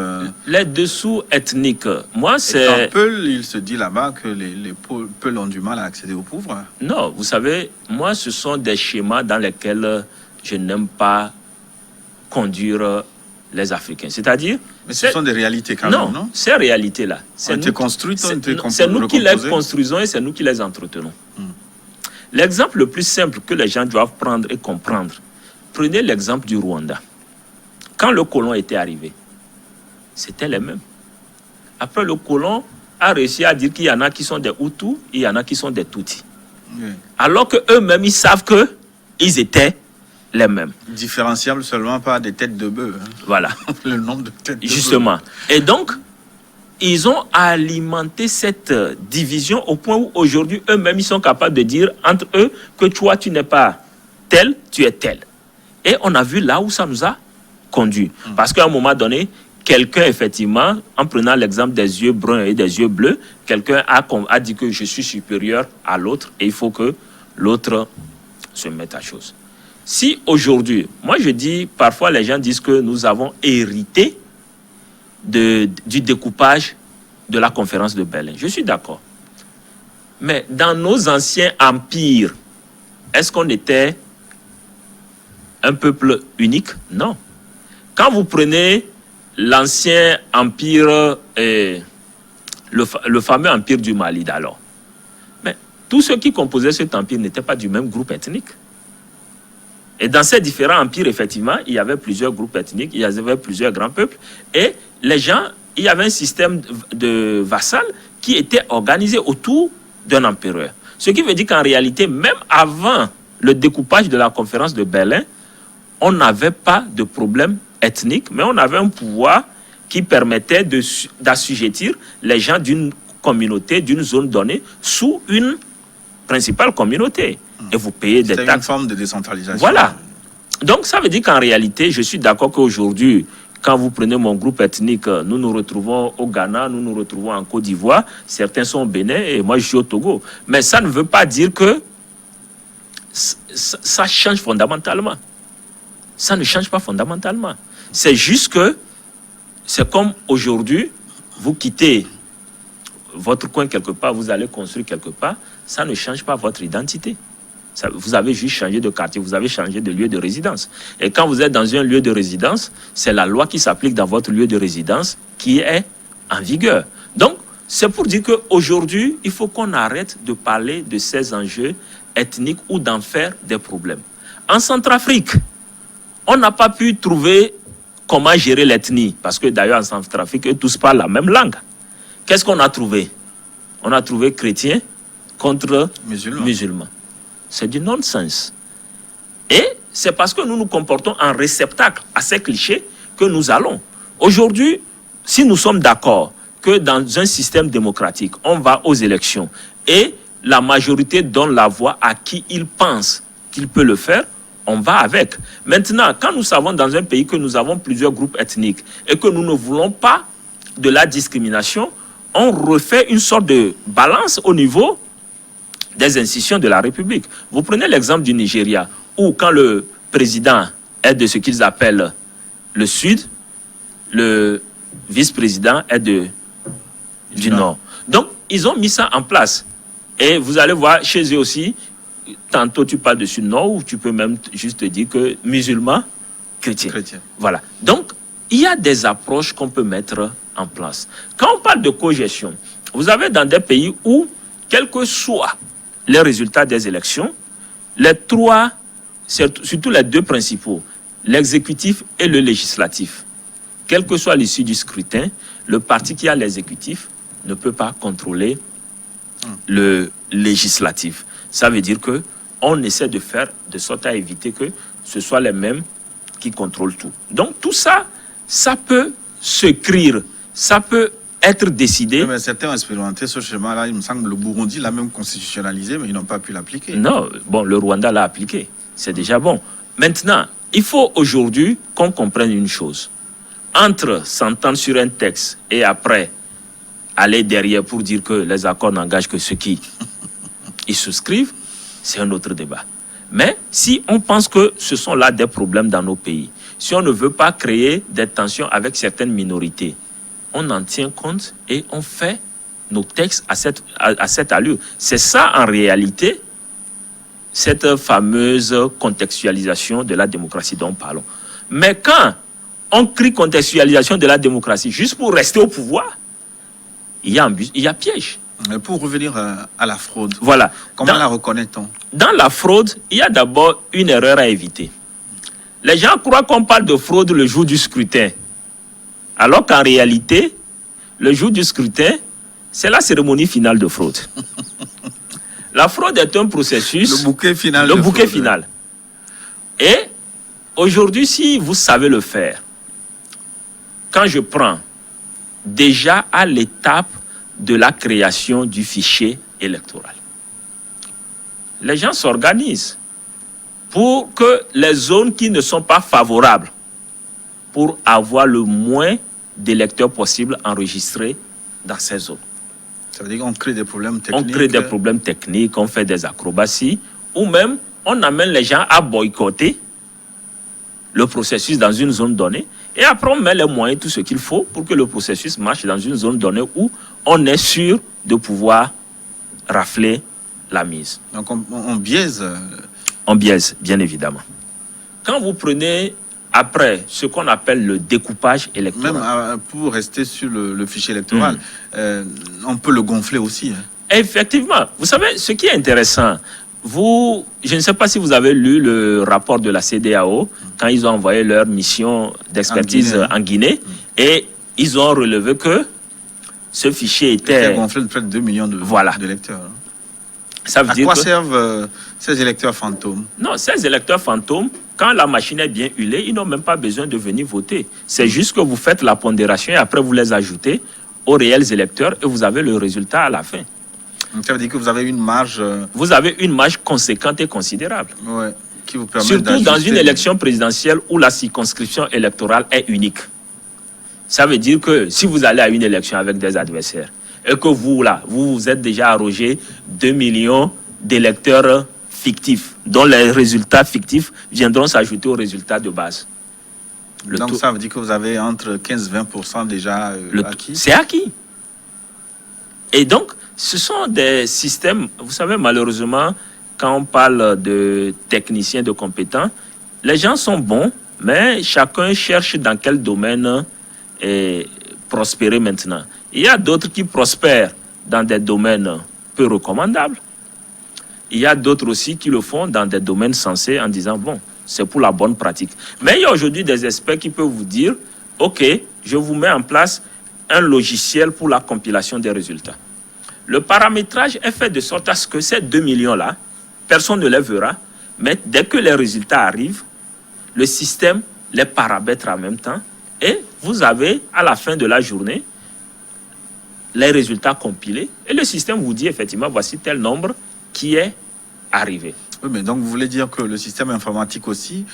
Les dessous ethniques, moi c'est... En Peul, il se dit là-bas que les Peuls ont du mal à accéder aux pauvres. Non, vous savez, moi ce sont des schémas dans lesquels je n'aime pas conduire les Africains. C'est-à-dire... Mais ce sont des réalités quand même, non? Ces réalités-là. C'est nous qui les construisons et c'est nous qui les entretenons. L'exemple le plus simple que les gens doivent prendre et comprendre, prenez l'exemple du Rwanda. Quand le colon était arrivé, c'était les mêmes. Après, le colon a réussi à dire qu'il y en a qui sont des Hutus, il y en a qui sont des Tutsis. Oui. Alors qu'eux-mêmes, ils savent qu'ils étaient les mêmes. Différenciables seulement par des têtes de bœuf. Hein. Voilà. Le nombre de têtes de Justement. bœuf. Et donc, ils ont alimenté cette division au point où aujourd'hui, eux-mêmes, ils sont capables de dire entre eux que toi, tu n'es pas tel, tu es tel. Et on a vu là où ça nous a conduit. Parce qu'à un moment donné, quelqu'un, effectivement, en prenant l'exemple des yeux bruns et des yeux bleus, quelqu'un a dit que je suis supérieur à l'autre et il faut que l'autre se mette à chose. Si aujourd'hui, moi je dis, parfois les gens disent que nous avons hérité du découpage de la conférence de Berlin. Je suis d'accord. Mais dans nos anciens empires, est-ce qu'on était un peuple unique? Non. Quand vous prenez l'ancien empire, le fameux empire du Mali d'alors, mais tous ceux qui composaient cet empire n'étaient pas du même groupe ethnique. Et dans ces différents empires, effectivement, il y avait plusieurs groupes ethniques, il y avait plusieurs grands peuples. Et les gens, il y avait un système de vassal qui était organisé autour d'un empereur. Ce qui veut dire qu'en réalité, même avant le découpage de la conférence de Berlin, on n'avait pas de problème ethnique, mais on avait un pouvoir qui permettait d'assujettir les gens d'une communauté, d'une zone donnée, sous une principale communauté. Et vous payez des taxes. C'est une forme de décentralisation. Voilà. Donc, ça veut dire qu'en réalité, je suis d'accord qu'aujourd'hui, quand vous prenez mon groupe ethnique, nous nous retrouvons au Ghana, nous nous retrouvons en Côte d'Ivoire, certains sont au Bénin et moi je suis au Togo. Mais ça ne veut pas dire que ça change fondamentalement. Ça ne change pas fondamentalement. C'est juste que c'est comme aujourd'hui, vous quittez votre coin quelque part, vous allez construire quelque part, ça ne change pas votre identité. Vous avez juste changé de quartier, vous avez changé de lieu de résidence. Et quand vous êtes dans un lieu de résidence, c'est la loi qui s'applique dans votre lieu de résidence qui est en vigueur. Donc, c'est pour dire qu'aujourd'hui, il faut qu'on arrête de parler de ces enjeux ethniques ou d'en faire des problèmes. En Centrafrique, on n'a pas pu trouver comment gérer l'ethnie, parce que d'ailleurs en Centrafrique, eux tous parlent la même langue. Qu'est-ce qu'on a trouvé? On a trouvé chrétiens contre musulmans. C'est du non-sens. Et c'est parce que nous nous comportons en réceptacle à ces clichés que nous allons. Aujourd'hui, si nous sommes d'accord que dans un système démocratique, on va aux élections et la majorité donne la voix à qui il pense qu'il peut le faire, on va avec. Maintenant, quand nous savons dans un pays que nous avons plusieurs groupes ethniques et que nous ne voulons pas de la discrimination, on refait une sorte de balance au niveau des institutions de la République. Vous prenez l'exemple du Nigeria, où quand le président est de ce qu'ils appellent le Sud, le vice-président est du Nord. Donc, ils ont mis ça en place. Et vous allez voir chez eux aussi, tantôt tu parles de Sud-Nord, ou tu peux même juste te dire que musulmans, chrétiens. Voilà. Donc, il y a des approches qu'on peut mettre en place. Quand on parle de cogestion, vous avez dans des pays où, quels que soient les résultats des élections, les trois, surtout les deux principaux, l'exécutif et le législatif, quelle que soit l'issue du scrutin, le parti qui a l'exécutif ne peut pas contrôler le législatif. Ça veut dire que on essaie de faire de sorte à éviter que ce soit les mêmes qui contrôlent tout. Donc tout ça, ça peut s'écrire, ça peut être décidé. Mais certains ont expérimenté ce schéma-là. Il me semble que le Burundi l'a même constitutionnalisé, mais ils n'ont pas pu l'appliquer. Non, bon, le Rwanda l'a appliqué. C'est déjà bon. Maintenant, il faut aujourd'hui qu'on comprenne une chose. Entre s'entendre sur un texte et après aller derrière pour dire que les accords n'engagent que ceux qui y souscrivent, c'est un autre débat. Mais si on pense que ce sont là des problèmes dans nos pays, si on ne veut pas créer des tensions avec certaines minorités, on en tient compte et on fait nos textes à cette allure. C'est ça en réalité, cette fameuse contextualisation de la démocratie dont nous parlons. Mais quand on crie contextualisation de la démocratie juste pour rester au pouvoir, il y a piège. Mais pour revenir à la fraude, voilà. Comment la reconnaît-on? Dans la fraude, il y a d'abord une erreur à éviter. Les gens croient qu'on parle de fraude le jour du scrutin. Alors qu'en réalité, le jour du scrutin, c'est la cérémonie finale de fraude. La fraude est un processus... Le bouquet final. Le bouquet final. Et aujourd'hui, si vous savez le faire, quand je prends déjà à l'étape de la création du fichier électoral, les gens s'organisent pour que les zones qui ne sont pas favorables, pour avoir le moins d'électeurs possible enregistrés dans ces zones. Ça veut dire qu'on crée des problèmes techniques. On crée des problèmes techniques, on fait des acrobaties, ou même on amène les gens à boycotter le processus dans une zone donnée, et après on met les moyens, tout ce qu'il faut pour que le processus marche dans une zone donnée où on est sûr de pouvoir rafler la mise. Donc on biaise. On biaise, bien évidemment. Quand vous prenez après ce qu'on appelle le découpage électoral... Même pour rester sur le fichier électoral, on peut le gonfler aussi. Hein. Effectivement. Vous savez, ce qui est intéressant, je ne sais pas si vous avez lu le rapport de la CEDEAO quand ils ont envoyé leur mission d'expertise en Guinée, et ils ont relevé que ce fichier était gonflé de près de 2 millions d'électeurs. Hein. Ça veut à dire quoi servent ces électeurs fantômes? Non, ces électeurs fantômes, quand la machine est bien huilée, ils n'ont même pas besoin de venir voter. C'est juste que vous faites la pondération et après vous les ajoutez aux réels électeurs et vous avez le résultat à la fin. Ça veut dire que vous avez une marge... Vous avez une marge conséquente et considérable. Ouais, qui vous permet surtout dans une élection présidentielle où la circonscription électorale est unique. Ça veut dire que si vous allez à une élection avec des adversaires et que vous vous êtes déjà arrogé 2 millions d'électeurs fictifs, dont les résultats fictifs viendront s'ajouter aux résultats de base. Donc ça veut dire que vous avez entre 15 et 20% déjà acquis. C'est acquis. Et donc, ce sont des systèmes, vous savez, malheureusement, quand on parle de techniciens, de compétents, les gens sont bons, mais chacun cherche dans quel domaine prospérer maintenant. Il y a d'autres qui prospèrent dans des domaines peu recommandables. Il y a d'autres aussi qui le font dans des domaines sensés en disant, bon, c'est pour la bonne pratique. Mais il y a aujourd'hui des experts qui peuvent vous dire, OK, je vous mets en place un logiciel pour la compilation des résultats. Le paramétrage est fait de sorte à ce que ces 2 millions-là, personne ne les verra, mais dès que les résultats arrivent, le système les paramètre en même temps et vous avez, à la fin de la journée, les résultats compilés et le système vous dit effectivement, voici tel nombre qui est arrivé. Oui, mais donc vous voulez dire que le système informatique aussi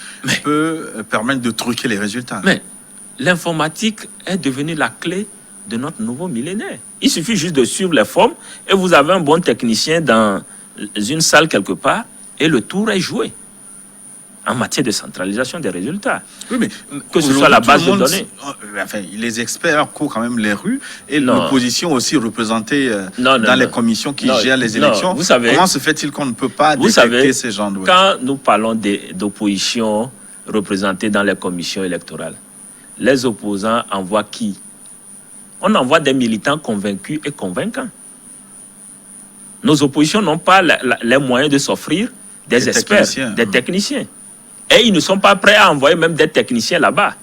peut permettre de truquer les résultats. Mais l'informatique est devenue la clé de notre nouveau millénaire. Il suffit juste de suivre les formes et vous avez un bon technicien dans une salle quelque part et le tour est joué en matière de centralisation des résultats. Oui, mais que ce soit la base de données. Enfin, les experts courent quand même les rues et l'opposition aussi représentée dans les commissions qui gèrent les élections. Vous savez, comment se fait-il qu'on ne peut pas détecter ces gens de... Quand nous parlons d'opposition représentée dans les commissions électorales, les opposants envoient qui? On envoie des militants convaincus et convaincants. Nos oppositions n'ont pas les moyens de s'offrir des experts, des techniciens. Et ils ne sont pas prêts à envoyer même des techniciens là-bas.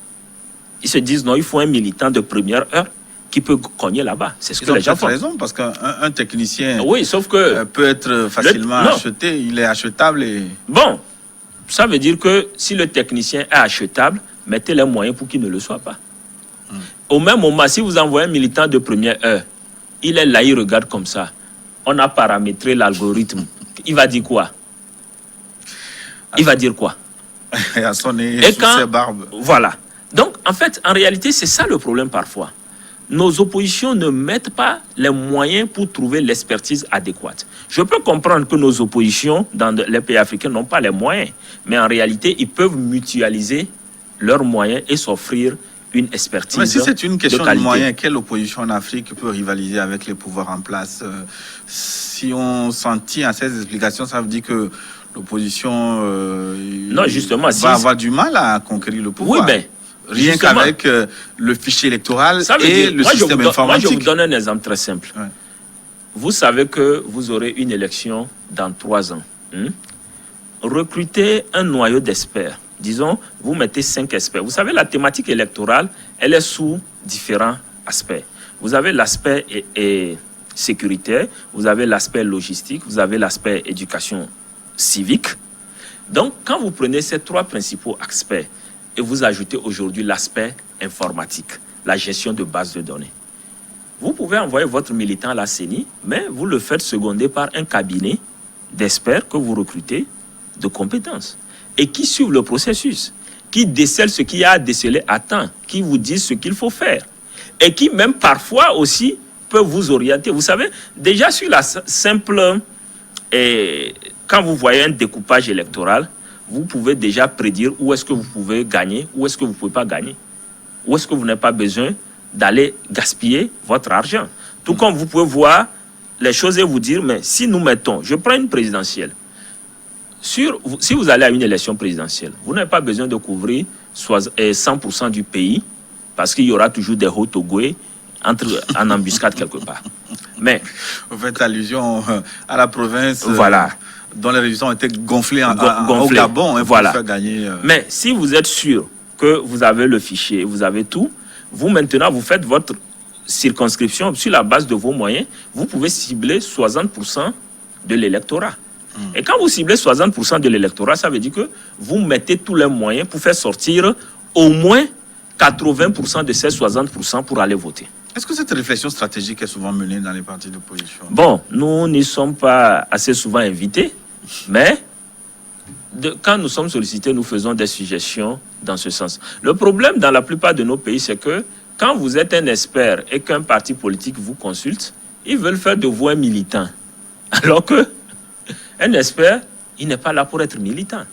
Ils se disent, non, il faut un militant de première heure qui peut cogner là-bas. C'est ce que les gens font. Raison, parce qu'un technicien sauf que peut être facilement acheté, il est achetable. Bon, ça veut dire que si le technicien est achetable, mettez les moyens pour qu'il ne le soit pas. Au même moment, si vous envoyez un militant de première heure, il est là, il regarde comme ça. On a paramétré l'algorithme. Il va dire quoi? Il va dire quoi? À son nez, sous ses barbes. Voilà. Donc, en fait, en réalité, c'est ça le problème parfois. Nos oppositions ne mettent pas les moyens pour trouver l'expertise adéquate. Je peux comprendre que nos oppositions dans les pays africains n'ont pas les moyens, mais en réalité, ils peuvent mutualiser leurs moyens et s'offrir une expertise. Mais si c'est une question de moyens, quelle opposition en Afrique peut rivaliser avec les pouvoirs en place? Si on s'en tient à ces explications, ça veut dire que l'opposition va avoir du mal à conquérir le pouvoir. Oui, ben, rien qu'avec le fichier électoral et le système informatique. Moi, je vous donne un exemple très simple. Ouais. Vous savez que vous aurez une élection dans 3 ans. Recrutez un noyau d'experts. Disons, vous mettez 5 experts. Vous savez, la thématique électorale, elle est sous différents aspects. Vous avez l'aspect sécuritaire, vous avez l'aspect logistique, vous avez l'aspect éducation civique. Donc, quand vous prenez ces 3 principaux aspects et vous ajoutez aujourd'hui l'aspect informatique, la gestion de bases de données, vous pouvez envoyer votre militant à la CENI, mais vous le faites seconder par un cabinet d'experts que vous recrutez de compétences et qui suivent le processus, qui décèlent ce qu'il y a à déceler à temps, qui vous disent ce qu'il faut faire et qui même parfois aussi peuvent vous orienter. Vous savez, déjà sur la simple... quand vous voyez un découpage électoral, vous pouvez déjà prédire où est-ce que vous pouvez gagner, où est-ce que vous ne pouvez pas gagner, où est-ce que vous n'avez pas besoin d'aller gaspiller votre argent. Tout comme vous pouvez voir les choses et vous dire, mais si nous mettons, je prends une présidentielle, si vous allez à une élection présidentielle, vous n'avez pas besoin de couvrir 100% du pays, parce qu'il y aura toujours des hauts-togoués en embuscade quelque part. Mais vous faites allusion à la province dont les résultats ont été gonflés au Gabon pour faire gagner. Mais si vous êtes sûr que vous avez le fichier, vous avez tout, vous maintenant vous faites votre circonscription sur la base de vos moyens, vous pouvez cibler 60% de l'électorat. Et quand vous ciblez 60% de l'électorat, ça veut dire que vous mettez tous les moyens pour faire sortir au moins 80% de ces 60% pour aller voter. Est-ce que cette réflexion stratégique est souvent menée dans les partis d'opposition? Bon, nous n'y sommes pas assez souvent invités, mais quand nous sommes sollicités, nous faisons des suggestions dans ce sens. Le problème dans la plupart de nos pays, c'est que quand vous êtes un expert et qu'un parti politique vous consulte, ils veulent faire de vous un militant. Alors que un expert, il n'est pas là pour être militant.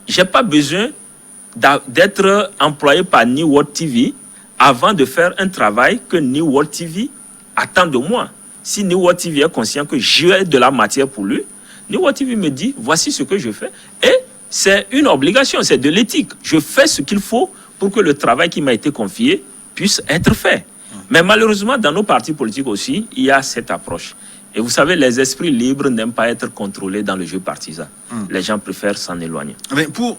Je n'ai pas besoin d'être employé par New World TV avant de faire un travail que New World TV attend de moi. Si New World TV est conscient que j'ai de la matière pour lui, Niwa TV me dit, voici ce que je fais. Et c'est une obligation, c'est de l'éthique. Je fais ce qu'il faut pour que le travail qui m'a été confié puisse être fait. Mais malheureusement, dans nos partis politiques aussi, il y a cette approche. Et vous savez, les esprits libres n'aiment pas être contrôlés dans le jeu partisan. Les gens préfèrent s'en éloigner. Mais pour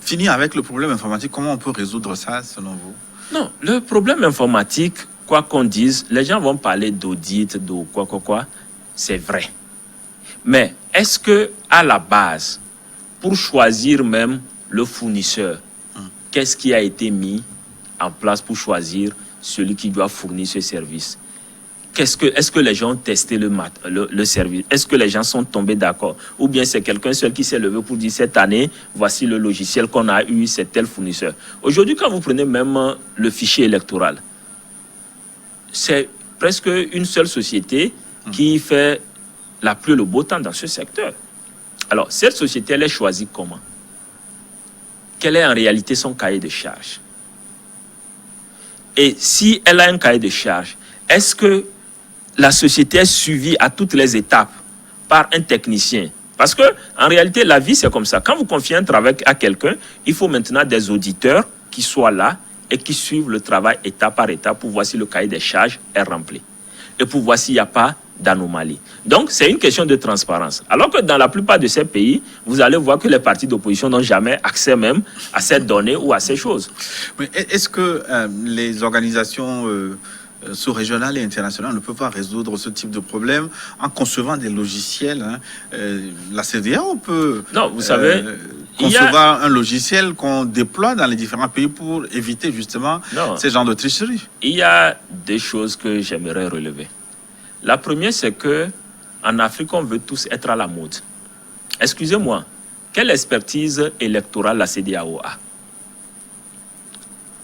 finir avec le problème informatique, comment on peut résoudre ça, selon vous? Non, le problème informatique, quoi qu'on dise, les gens vont parler d'audit, de quoi, c'est vrai. Mais est-ce que, à la base, pour choisir même le fournisseur, qu'est-ce qui a été mis en place pour choisir celui qui doit fournir ce service? Est-ce que les gens ont testé le service? Est-ce que les gens sont tombés d'accord? Ou bien c'est quelqu'un seul qui s'est levé pour dire cette année, voici le logiciel qu'on a eu, c'est tel fournisseur. Aujourd'hui, quand vous prenez même le fichier électoral, c'est presque une seule société qui fait la pluie et le beau temps dans ce secteur. Alors, cette société, elle est choisie comment? Quel est en réalité son cahier de charge? Et si elle a un cahier de charge, est-ce que la société est suivie à toutes les étapes par un technicien? Parce que en réalité, la vie, c'est comme ça. Quand vous confiez un travail à quelqu'un, il faut maintenant des auditeurs qui soient là et qui suivent le travail étape par étape pour voir si le cahier des charges est rempli. Et pour voir s'il n'y a pas d'anomalie. Donc, c'est une question de transparence. Alors que dans la plupart de ces pays, vous allez voir que les partis d'opposition n'ont jamais accès même à ces données ou à ces choses. Mais est-ce que les organisations sous-régionales et internationales ne peuvent pas résoudre ce type de problème en concevant des logiciels, hein? La CEDEAO peut vous savez, concevoir un logiciel qu'on déploie dans les différents pays pour éviter justement ces genres de tricherie. Il y a des choses que j'aimerais relever. La première, c'est que en Afrique, on veut tous être à la mode. Excusez-moi, quelle expertise électorale la CEDEAO a?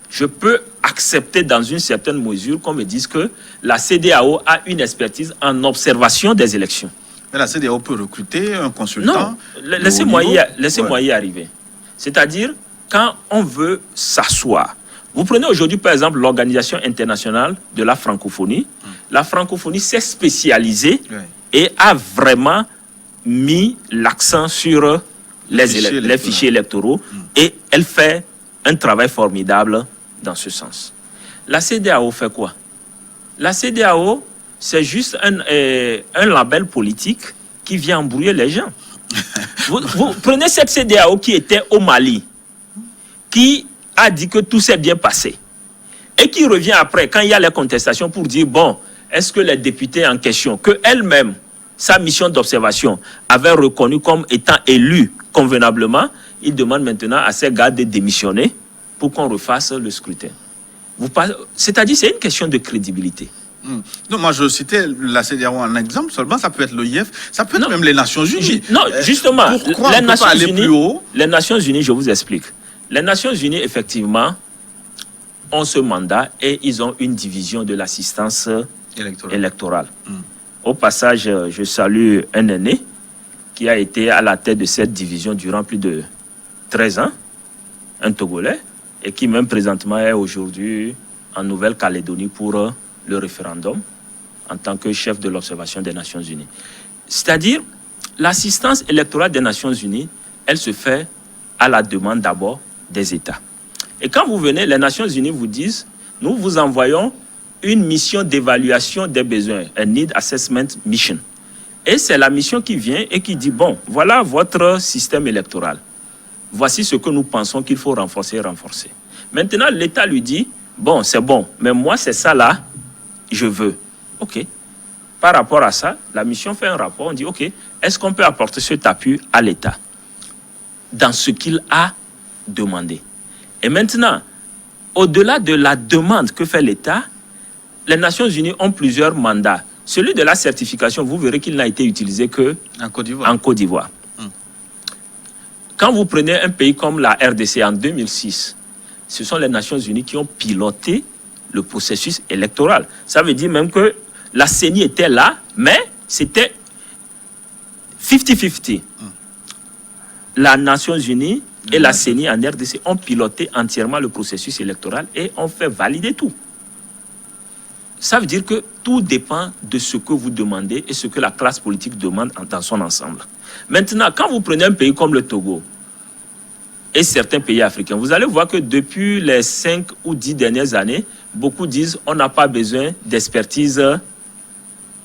Je peux accepter dans une certaine mesure qu'on me dise que la CEDEAO a une expertise en observation des élections. Mais la CEDEAO peut recruter un consultant. Non, laissez-moi y arriver. C'est-à-dire, quand on veut s'asseoir, vous prenez aujourd'hui par exemple l'Organisation internationale de la francophonie. La francophonie s'est spécialisée et a vraiment mis l'accent sur les fichiers électoraux et elle fait un travail formidable dans ce sens. La CEDEAO fait quoi? La CEDEAO, c'est juste un label politique qui vient embrouiller les gens. vous prenez cette CEDEAO qui était au Mali, qui a dit que tout s'est bien passé, et qui revient après, quand il y a les contestations, pour dire, bon, est-ce que les députés en question, que elle-même, sa mission d'observation, avait reconnu comme étant élue convenablement, il demande maintenant à ces gars de démissionner pour qu'on refasse le scrutin. C'est-à-dire, c'est une question de crédibilité. Non, moi je citais la CEDEAO en exemple seulement, ça peut être l'OIF, ça peut être même les Nations Unies. Non, justement, pourquoi on ne peut pas aller plus haut? Les Nations Unies, je vous explique. Les Nations Unies, effectivement, ont ce mandat et ils ont une division de l'assistance électorale. Au passage, je salue un aîné qui a été à la tête de cette division durant plus de 13 ans, un Togolais, et qui même présentement est aujourd'hui en Nouvelle-Calédonie pour le référendum en tant que chef de l'observation des Nations Unies. C'est-à-dire, l'assistance électorale des Nations Unies, elle se fait à la demande d'abord des États. Et quand vous venez, les Nations Unies vous disent, nous vous envoyons une mission d'évaluation des besoins, un Need Assessment Mission. Et c'est la mission qui vient et qui dit, bon, voilà votre système électoral. Voici ce que nous pensons qu'il faut renforcer. Maintenant, l'État lui dit, bon, c'est bon, mais moi, c'est ça là, je veux. OK. Par rapport à ça, la mission fait un rapport, on dit, OK, est-ce qu'on peut apporter cet appui à l'État dans ce qu'il a demandé? Et maintenant, au-delà de la demande que fait l'État, les Nations Unies ont plusieurs mandats. Celui de la certification, vous verrez qu'il n'a été utilisé que en Côte d'Ivoire. Quand vous prenez un pays comme la RDC en 2006, ce sont les Nations Unies qui ont piloté le processus électoral. Ça veut dire même que la CENI était là, mais c'était 50-50. La Nations Unies et la CENI en RDC ont piloté entièrement le processus électoral et ont fait valider tout. Ça veut dire que tout dépend de ce que vous demandez et ce que la classe politique demande dans son ensemble. Maintenant, quand vous prenez un pays comme le Togo et certains pays africains, vous allez voir que depuis les 5 ou 10 dernières années, beaucoup disent on n'a pas besoin d'expertise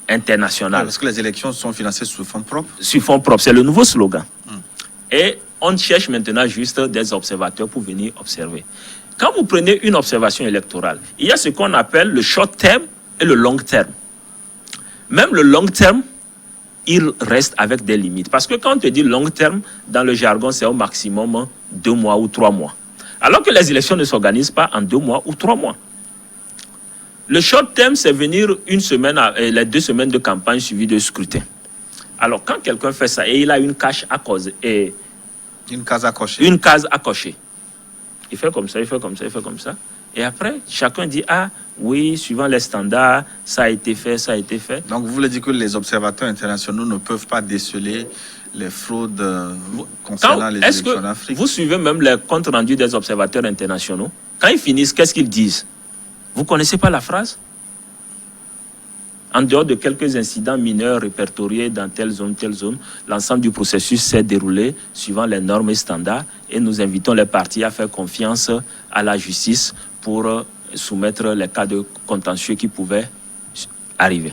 internationale. Parce que les élections sont financées sous fonds propres. Sur fonds propres, c'est le nouveau slogan. Et on cherche maintenant juste des observateurs pour venir observer. Quand vous prenez une observation électorale, il y a ce qu'on appelle le short term et le long terme. Même le long terme, il reste avec des limites. Parce que quand on te dit long terme, dans le jargon, c'est au maximum 2 mois ou 3 mois. Alors que les élections ne s'organisent pas en 2 mois ou 3 mois. Le short term, c'est venir une semaine, les 2 semaines de campagne suivies de scrutin. Alors, quand quelqu'un fait ça et il a une case à cause et une case à cocher. Une case à cocher. Il fait comme ça, il fait comme ça, il fait comme ça. Et après, chacun dit, ah oui, suivant les standards, ça a été fait, ça a été fait. Donc, vous voulez dire que les observateurs internationaux ne peuvent pas déceler les fraudes concernant les élections en Afrique? Vous suivez même les comptes rendus des observateurs internationaux. Quand ils finissent, qu'est-ce qu'ils disent? Vous ne connaissez pas la phrase? En dehors de quelques incidents mineurs répertoriés dans telle zone, l'ensemble du processus s'est déroulé suivant les normes et standards et nous invitons les parties à faire confiance à la justice pour soumettre les cas de contentieux qui pouvaient arriver.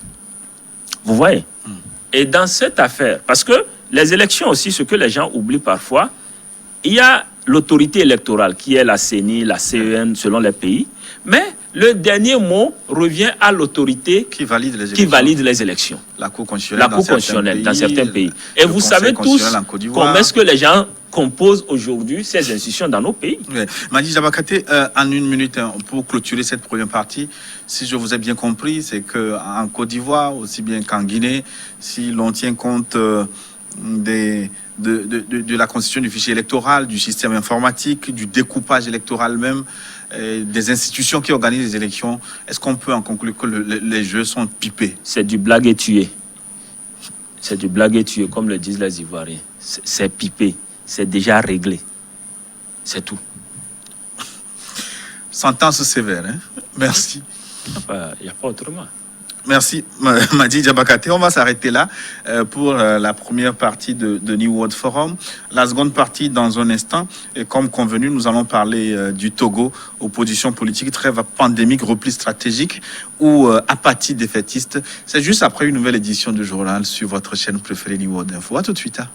Vous voyez? Et dans cette affaire, parce que les élections aussi, ce que les gens oublient parfois, il y a l'autorité électorale qui est la CENI, la CEN selon les pays, mais le dernier mot revient à l'autorité qui valide les élections. La Cour constitutionnelle, dans certains pays. Et vous savez tous comment est-ce que les gens composent aujourd'hui ces institutions dans nos pays. Oui. Madi Diabakate, en 1 minute, pour clôturer cette première partie, si je vous ai bien compris, c'est qu'en Côte d'Ivoire, aussi bien qu'en Guinée, si l'on tient compte de la constitution du fichier électoral, du système informatique, du découpage électoral même, des institutions qui organisent les élections, est-ce qu'on peut en conclure que les jeux sont pipés? C'est du blague et tuer. C'est du blague et tuer, comme le disent les Ivoiriens. C'est pipé. C'est déjà réglé. C'est tout. Sentence sévère, hein? Merci. Il n'y a pas autrement. Merci, Madi Diabakate. On va s'arrêter là pour la première partie de New World Forum. La seconde partie, dans un instant, et comme convenu, nous allons parler du Togo, opposition politique, trêve pandémique, repli stratégique ou apathie défaitiste. C'est juste après une nouvelle édition du journal sur votre chaîne préférée New World Info. À tout de suite. Hein.